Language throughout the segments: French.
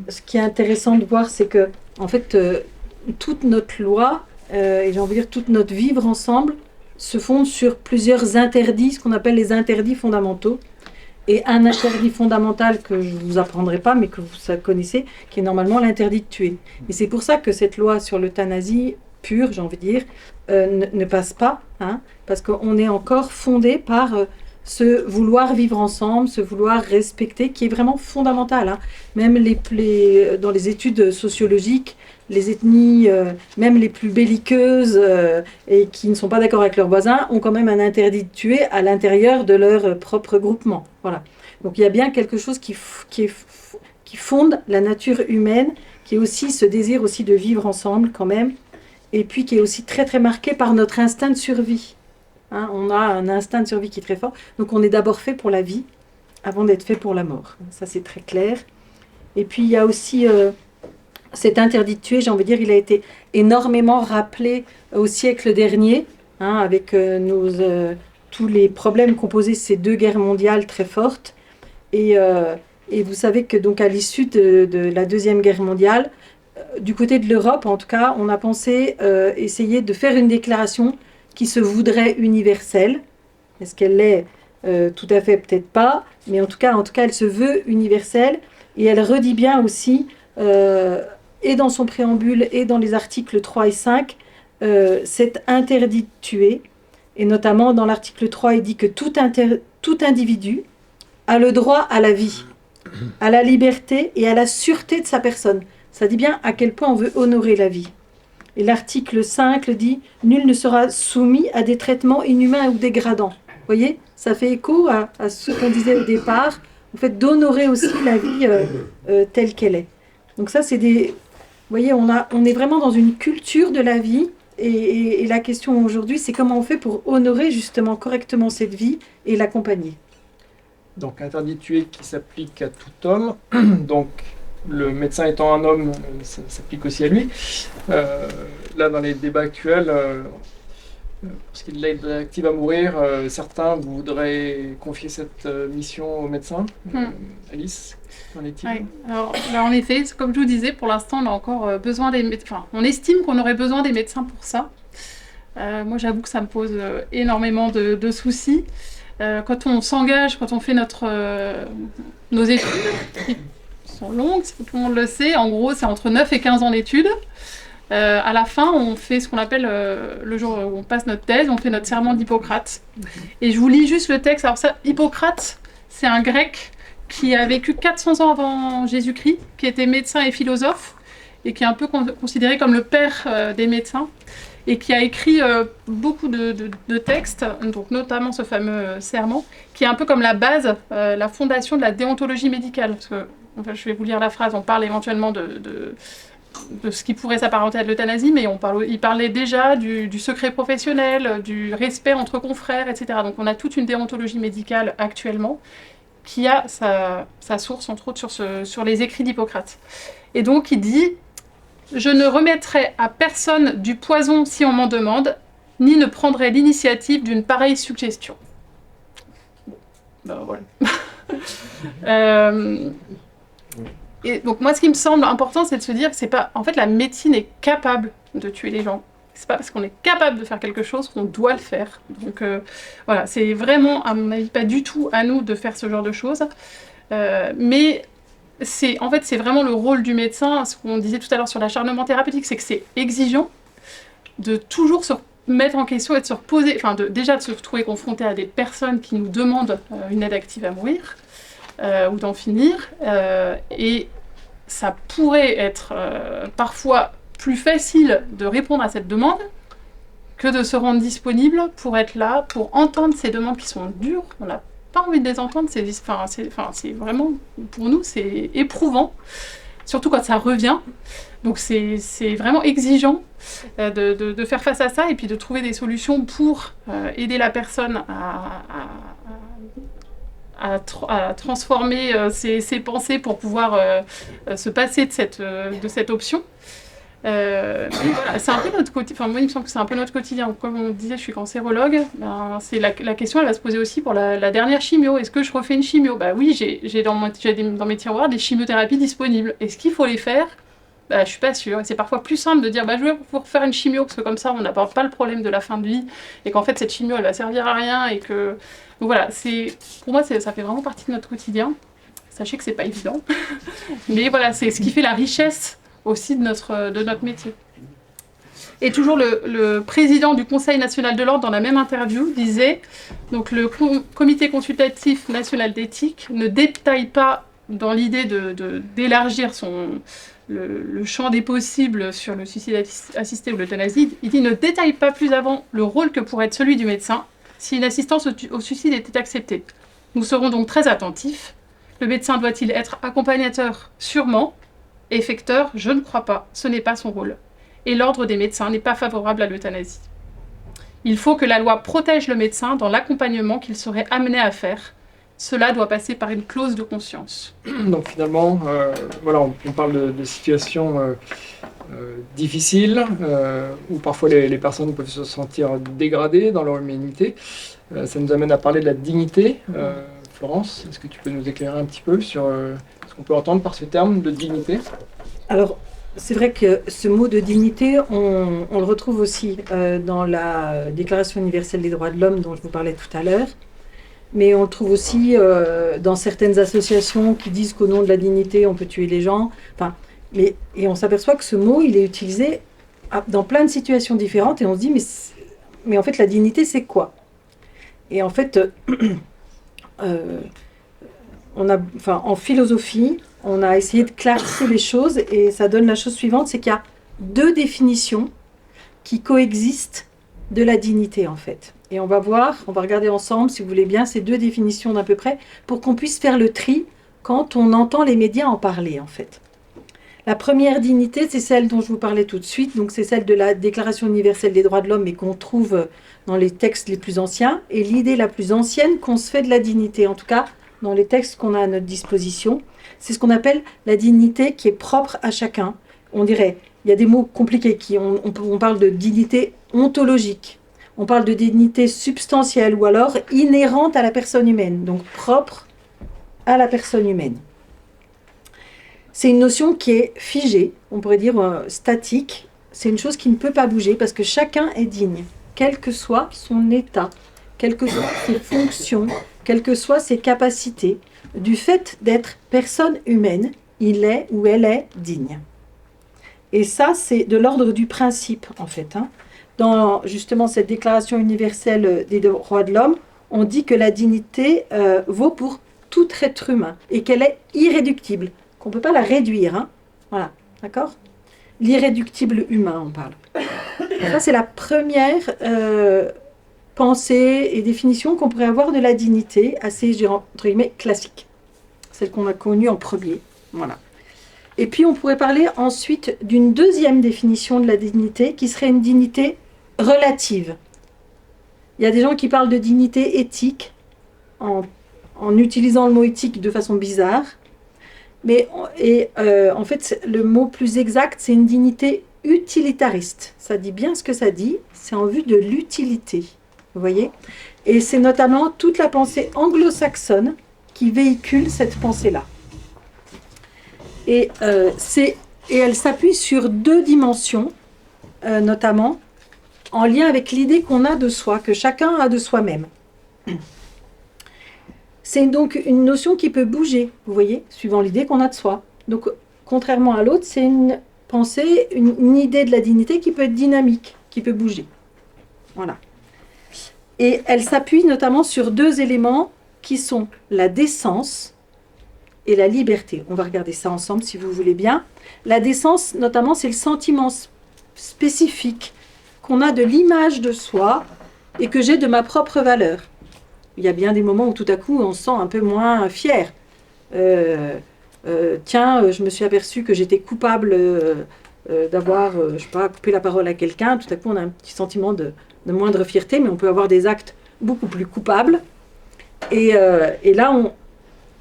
ce qui est intéressant de voir, c'est que, en fait, toute notre loi, et j'ai envie de dire toute notre vivre ensemble, se fonde sur plusieurs interdits, ce qu'on appelle les interdits fondamentaux. Et un interdit fondamental que je ne vous apprendrai pas, mais que vous connaissez, qui est normalement l'interdit de tuer. Et c'est pour ça que cette loi sur l'euthanasie pure, j'ai envie de dire, ne passe pas, hein, parce qu'on est encore fondé par ce vouloir vivre ensemble, ce vouloir respecter, qui est vraiment fondamental. Hein. Même dans les études sociologiques, les ethnies, même les plus belliqueuses et qui ne sont pas d'accord avec leurs voisins, ont quand même un interdit de tuer à l'intérieur de leur propre groupement. Voilà. Donc il y a bien quelque chose qui fonde la nature humaine, qui est aussi ce désir aussi de vivre ensemble quand même, et puis qui est aussi très très marqué par notre instinct de survie. Hein, on a un instinct de survie qui est très fort, donc on est d'abord fait pour la vie, avant d'être fait pour la mort. Ça c'est très clair. Et puis il y a aussi... cet interdit de tuer, j'ai envie de dire, il a été énormément rappelé au siècle dernier, hein, avec tous les problèmes qu'ont posés ces deux guerres mondiales très fortes. Et vous savez que donc à l'issue de la Deuxième Guerre mondiale, du côté de l'Europe, en tout cas, on a pensé essayer de faire une déclaration qui se voudrait universelle. Est-ce qu'elle l'est tout à fait? Peut-être pas, mais en tout cas, elle se veut universelle et elle redit bien aussi... et dans son préambule et dans les articles 3 et 5, c'est interdit de tuer. Et notamment dans l'article 3, il dit que tout individu a le droit à la vie, à la liberté et à la sûreté de sa personne. Ça dit bien à quel point on veut honorer la vie. Et l'article 5 le dit, nul ne sera soumis à des traitements inhumains ou dégradants. Vous voyez, ça fait écho à ce qu'on disait au départ, en fait, d'honorer aussi la vie telle qu'elle est. Donc ça, c'est des... Vous voyez, on est vraiment dans une culture de la vie et la question aujourd'hui, c'est comment on fait pour honorer justement correctement cette vie et l'accompagner. Donc, interdit de tuer qui s'applique à tout homme. Donc, le médecin étant un homme, ça s'applique aussi à lui. Là, dans les débats actuels, parce qu'il l'aide active à mourir, certains voudraient confier cette mission au médecin. Alice, qu'en est-il? Oui. Alors, là, en effet, comme je vous disais, pour l'instant, on a encore besoin des médecins. Enfin, on estime qu'on aurait besoin des médecins pour ça. Moi, j'avoue que ça me pose énormément de soucis. Quand on s'engage, quand on fait nos études, qui sont longues, tout le monde le sait, en gros, c'est entre 9 et 15 ans d'études. À la fin, on fait ce qu'on appelle, le jour où on passe notre thèse, on fait notre serment d'Hippocrate. Et je vous lis juste le texte. Alors ça, Hippocrate, c'est un grec qui a vécu 400 ans avant Jésus-Christ, qui était médecin et philosophe, et qui est un peu considéré comme le père des médecins, et qui a écrit beaucoup de textes, donc notamment ce fameux serment, qui est un peu comme la base, la fondation de la déontologie médicale. Parce que, enfin, je vais vous lire la phrase, on parle éventuellement de ce qui pourrait s'apparenter à de l'euthanasie, mais il parlait déjà du secret professionnel, du respect entre confrères, etc. Donc on a toute une déontologie médicale actuellement, qui a sa source, entre autres, sur les écrits d'Hippocrate. Et donc, il dit « Je ne remettrai à personne du poison si on m'en demande, ni ne prendrai l'initiative d'une pareille suggestion. » Ben voilà. Et donc, moi, ce qui me semble important, c'est de se dire que c'est pas... En fait, la médecine est capable de tuer les gens. C'est pas parce qu'on est capable de faire quelque chose qu'on doit le faire. Donc voilà, c'est vraiment, à mon avis, pas du tout à nous de faire ce genre de choses. Mais en fait, c'est vraiment le rôle du médecin, ce qu'on disait tout à l'heure sur l'acharnement thérapeutique, c'est que c'est exigeant de toujours se mettre en question et de se reposer, enfin déjà de se retrouver confronté à des personnes qui nous demandent une aide active à mourir, ou d'en finir. Et ça pourrait être parfois plus facile de répondre à cette demande que de se rendre disponible pour être là, pour entendre ces demandes qui sont dures. On n'a pas envie de les entendre, c'est vraiment, pour nous, c'est éprouvant, surtout quand ça revient. Donc c'est vraiment exigeant de faire face à ça et puis de trouver des solutions pour aider la personne à transformer ses pensées pour pouvoir se passer de cette option. Mais voilà, c'est un peu notre quotidien. Enfin, moi, il me semble que c'est un peu notre quotidien. Comme on disait, je suis cancérologue. Ben, c'est la question, elle va se poser aussi pour la dernière chimio. Est-ce que je refais une chimio? Bah oui, j'ai dans mes tiroirs des chimiothérapies disponibles. Est-ce qu'il faut les faire? Bah, je suis pas sûre. Et c'est parfois plus simple de dire bah, je vais vous refaire une chimio, parce que comme ça, on n'aborde pas le problème de la fin de vie, et qu'en fait, cette chimio, elle va servir à rien. Et que... Donc voilà, pour moi, ça fait vraiment partie de notre quotidien. Sachez que c'est pas évident. Mais voilà, c'est ce qui fait la richesse aussi de notre métier. Et toujours le président du Conseil national de l'ordre, dans la même interview, disait donc le comité consultatif national d'éthique ne détaille pas dans l'idée d'élargir le champ des possibles sur le suicide assisté ou l'euthanasie. Il dit ne détaille pas plus avant le rôle que pourrait être celui du médecin si une assistance au suicide était acceptée. Nous serons donc très attentifs. Le médecin doit-il être accompagnateur? Sûrement. Effecteur? Je ne crois pas. Ce n'est pas son rôle. Et l'ordre des médecins n'est pas favorable à l'euthanasie. Il faut que la loi protège le médecin dans l'accompagnement qu'il serait amené à faire. Cela doit passer par une clause de conscience. Donc finalement, voilà, on parle de situations difficiles, où parfois les personnes peuvent se sentir dégradées dans leur humanité. Ça nous amène à parler de la dignité. Florence, est-ce que tu peux nous éclairer un petit peu sur ce qu'on peut entendre par ce terme de dignité? Alors, c'est vrai que ce mot de dignité, on le retrouve aussi dans la Déclaration universelle des droits de l'homme dont je vous parlais tout à l'heure, mais on le trouve aussi dans certaines associations qui disent qu'au nom de la dignité, on peut tuer les gens. Enfin, et on s'aperçoit que ce mot, il est utilisé dans plein de situations différentes, et on se dit, mais en fait, la dignité, c'est quoi? Et en fait... en philosophie, on a essayé de clarifier les choses et ça donne la chose suivante, c'est qu'il y a deux définitions qui coexistent de la dignité en fait. Et on va regarder ensemble, si vous voulez bien, ces deux définitions d'à peu près pour qu'on puisse faire le tri quand on entend les médias en parler en fait. La première dignité, c'est celle dont je vous parlais tout de suite, donc c'est celle de la Déclaration universelle des droits de l'homme et qu'on trouve dans les textes les plus anciens, et l'idée la plus ancienne qu'on se fait de la dignité, en tout cas dans les textes qu'on a à notre disposition, c'est ce qu'on appelle la dignité qui est propre à chacun. On dirait, il y a des mots compliqués, on parle de dignité ontologique, on parle de dignité substantielle ou alors inhérente à la personne humaine, donc propre à la personne humaine. C'est une notion qui est figée, on pourrait dire statique, c'est une chose qui ne peut pas bouger parce que chacun est digne, quel que soit son état, quelles que soient ses fonctions, quelles que soient ses capacités. Du fait d'être personne humaine, il est ou elle est digne. Et ça, c'est de l'ordre du principe, en fait. Dans justement cette Déclaration universelle des droits de l'homme, on dit que la dignité vaut pour tout être humain et qu'elle est irréductible, qu'on ne peut pas la réduire. Voilà, d'accord? L'irréductible humain, on parle. Ça, c'est la première pensée et définition qu'on pourrait avoir de la dignité, assez, je dirais, entre guillemets, classique. Celle qu'on a connue en premier. Voilà. Et puis, on pourrait parler ensuite d'une deuxième définition de la dignité, qui serait une dignité relative. Il y a des gens qui parlent de dignité éthique, en utilisant le mot éthique de façon bizarre. En fait, le mot plus exact, c'est une dignité utilitariste. Ça dit bien ce que ça dit, c'est en vue de l'utilité. Vous voyez? Et c'est notamment toute la pensée anglo-saxonne qui véhicule cette pensée-là. Et elle s'appuie sur deux dimensions, notamment en lien avec l'idée qu'on a de soi, que chacun a de soi-même. C'est donc une notion qui peut bouger, vous voyez, suivant l'idée qu'on a de soi. Donc, contrairement à l'autre, c'est une pensée, une idée de la dignité qui peut être dynamique, qui peut bouger. Voilà. Et elle s'appuie notamment sur deux éléments qui sont la décence et la liberté. On va regarder ça ensemble si vous voulez bien. La décence, notamment, c'est le sentiment spécifique qu'on a de l'image de soi et que j'ai de ma propre valeur. Il y a bien des moments où tout à coup on se sent un peu moins fier. Tiens, je me suis aperçue que j'étais coupable d'avoir, je sais pas, coupé la parole à quelqu'un. Tout à coup on a un petit sentiment de moindre fierté, mais on peut avoir des actes beaucoup plus coupables. Et là,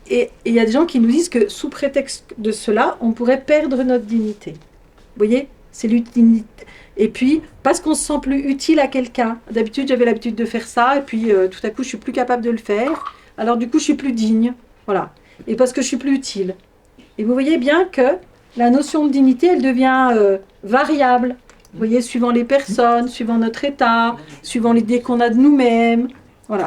il y a des gens qui nous disent que sous prétexte de cela, on pourrait perdre notre dignité. Vous voyez? C'est l'utilité. Et puis, parce qu'on se sent plus utile à quelqu'un. D'habitude, j'avais l'habitude de faire ça, et puis tout à coup, je suis plus capable de le faire. Alors du coup, je suis plus digne. Voilà. Et parce que je suis plus utile. Et vous voyez bien que la notion de dignité, elle devient variable. Vous voyez, suivant les personnes, suivant notre état, suivant l'idée qu'on a de nous-mêmes. Voilà.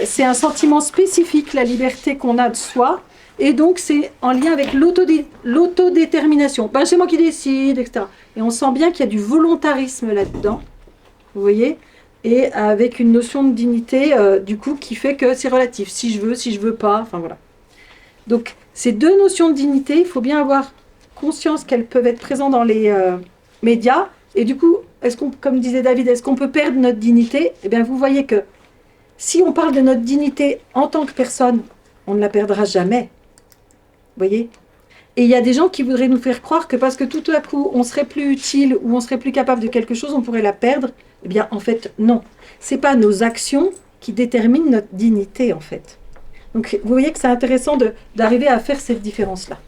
C'est un sentiment spécifique, la liberté qu'on a de soi. Et donc, c'est en lien avec l'autodétermination. Ben, c'est moi qui décide, etc. Et on sent bien qu'il y a du volontarisme là-dedans. Vous voyez ? Et avec une notion de dignité, du coup, qui fait que c'est relatif. Si je veux pas, enfin voilà. Donc, ces deux notions de dignité, il faut bien avoir conscience qu'elles peuvent être présentes dans les médias. Et du coup, comme disait David, est-ce qu'on peut perdre notre dignité ? Eh bien, vous voyez que si on parle de notre dignité en tant que personne, on ne la perdra jamais. Vous voyez ? Et il y a des gens qui voudraient nous faire croire que parce que tout à coup, on serait plus utile ou on serait plus capable de quelque chose, on pourrait la perdre. Eh bien, en fait, non. Ce n'est pas nos actions qui déterminent notre dignité, en fait. Donc, vous voyez que c'est intéressant d'arriver à faire cette différence-là.